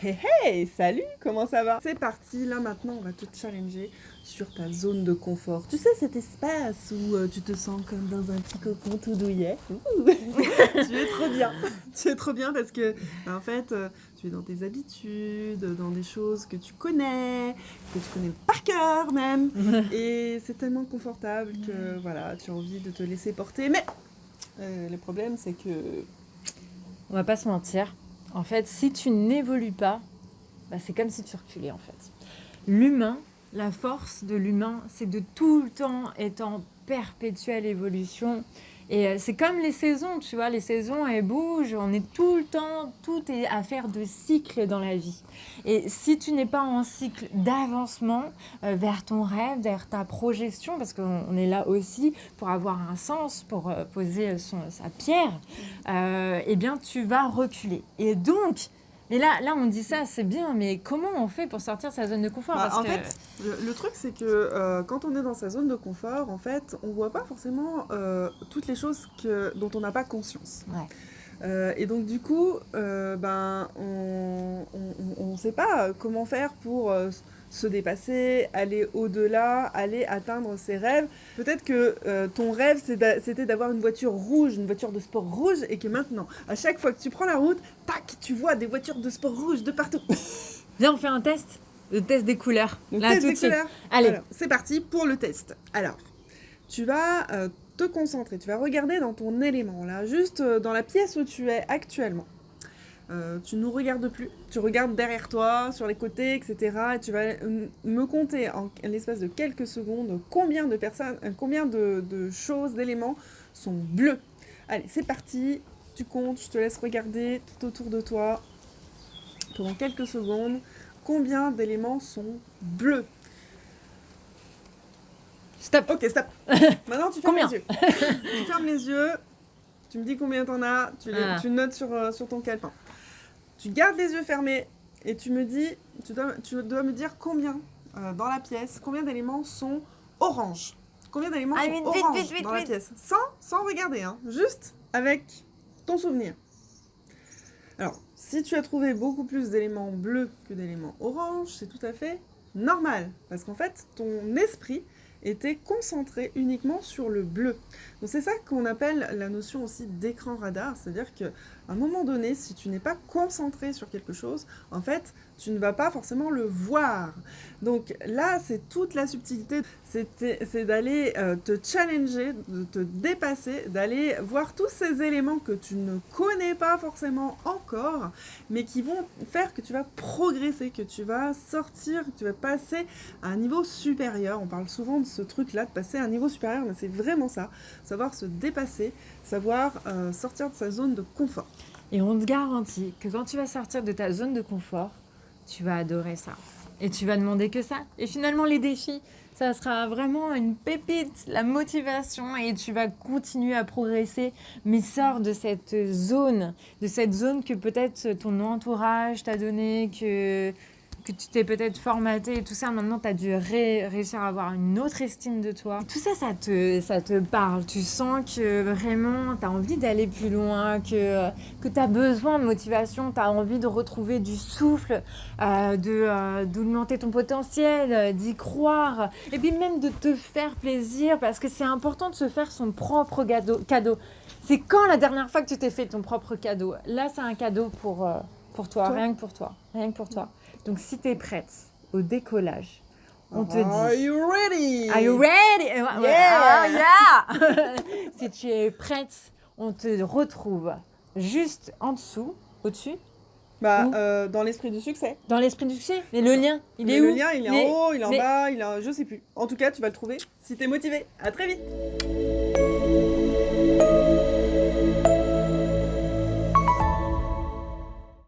Hey hey, salut, comment ça va? C'est parti, là maintenant on va te challenger sur ta zone de confort. Tu sais, cet espace où tu te sens comme dans un petit cocon tout douillet. Ouh. Tu es trop bien. Tu es trop bien parce que, en fait, tu es dans tes habitudes, dans des choses que tu connais par cœur même. Et c'est tellement confortable que, voilà, tu as envie de te laisser porter. Mais le problème, c'est que... On va pas se mentir. En fait, si tu n'évolues pas, bah, c'est comme si tu reculais en fait. L'humain, la force de l'humain, c'est de tout le temps être en perpétuelle évolution. Et c'est comme les saisons, tu vois, les saisons elles bougent, on est tout le temps, tout est affaire de cycle dans la vie. Et si tu n'es pas en cycle d'avancement vers ton rêve, vers ta projection, parce qu'on est là aussi pour avoir un sens, pour poser sa pierre, eh bien tu vas reculer. Et donc, mais là, on dit ça, c'est bien, mais comment on fait pour sortir de sa zone de confort? En fait, le truc, c'est que quand on est dans sa zone de confort, en fait, on voit pas forcément toutes les choses dont on n'a pas conscience. Ouais. Et donc, du coup, on sait pas comment faire pour se dépasser, aller au-delà, aller atteindre ses rêves. Peut-être que ton rêve, c'était d'avoir une voiture rouge, une voiture de sport rouge, et que maintenant, à chaque fois que tu prends la route, tac, tu vois des voitures de sport rouge de partout. Viens, on fait un test. Le test des couleurs. Le Là, test tout des de suite. couleurs. Allez. Alors, c'est parti pour le test. Alors, tu vas te concentrer, tu vas regarder dans ton élément, là, juste dans la pièce où tu es actuellement. Tu ne nous regardes plus, tu regardes derrière toi, sur les côtés, etc. Et tu vas me compter en l'espace de quelques secondes combien de personnes, combien de choses, d'éléments sont bleus. Allez, c'est parti, tu comptes, je te laisse regarder tout autour de toi pendant quelques secondes combien d'éléments sont bleus. Stop. Ok, stop. Maintenant, tu fermes les yeux. Tu fermes les yeux, tu me dis combien t'en as, tu notes sur ton calepin. Tu gardes les yeux fermés et tu dois me dire combien dans la pièce, combien d'éléments sont orange. Combien d'éléments sont orange dans la pièce. Sans regarder, hein, juste avec ton souvenir. Alors, si tu as trouvé beaucoup plus d'éléments bleus que d'éléments orange, c'est tout à fait normal. Parce qu'en fait, ton esprit était concentré uniquement sur le bleu. Donc c'est ça qu'on appelle la notion aussi d'écran radar, c'est-à-dire qu'à un moment donné, si tu n'es pas concentré sur quelque chose, en fait, tu ne vas pas forcément le voir. Donc là, c'est toute la subtilité, c'est d'aller te challenger, de te dépasser, d'aller voir tous ces éléments que tu ne connais pas forcément encore, mais qui vont faire que tu vas progresser, que tu vas sortir, que tu vas passer à un niveau supérieur. On parle souvent de ce truc-là, de passer à un niveau supérieur, mais c'est vraiment ça. Savoir se dépasser, savoir sortir de sa zone de confort. Et on te garantit que quand tu vas sortir de ta zone de confort, tu vas adorer ça. Et tu vas demander que ça. Et finalement, les défis, ça sera vraiment une pépite, la motivation, et tu vas continuer à progresser. Mais sors de cette zone que peut-être ton entourage t'a donné, que tu t'es peut-être formaté et tout ça. Maintenant, tu as dû réussir à avoir une autre estime de toi. Tout ça, ça te parle. Tu sens que vraiment, tu as envie d'aller plus loin, que tu as besoin de motivation, tu as envie de retrouver du souffle, d'augmenter ton potentiel, d'y croire. Et puis même de te faire plaisir, parce que c'est important de se faire son propre cadeau. C'est quand la dernière fois que tu t'es fait ton propre cadeau? Là, c'est un cadeau pour toi, rien que pour toi. Rien que pour toi. Donc, si tu es prête au décollage, on te dit... Are you ready? Are you ready? Yeah! Oh, yeah! Si tu es prête, on te retrouve juste en dessous, au-dessus. Dans l'esprit du succès. Dans l'esprit du succès. Mais le lien, il est où? Le lien, il est en haut, il est en bas, je sais plus. En tout cas, tu vas le trouver si t'es motivé. À très vite!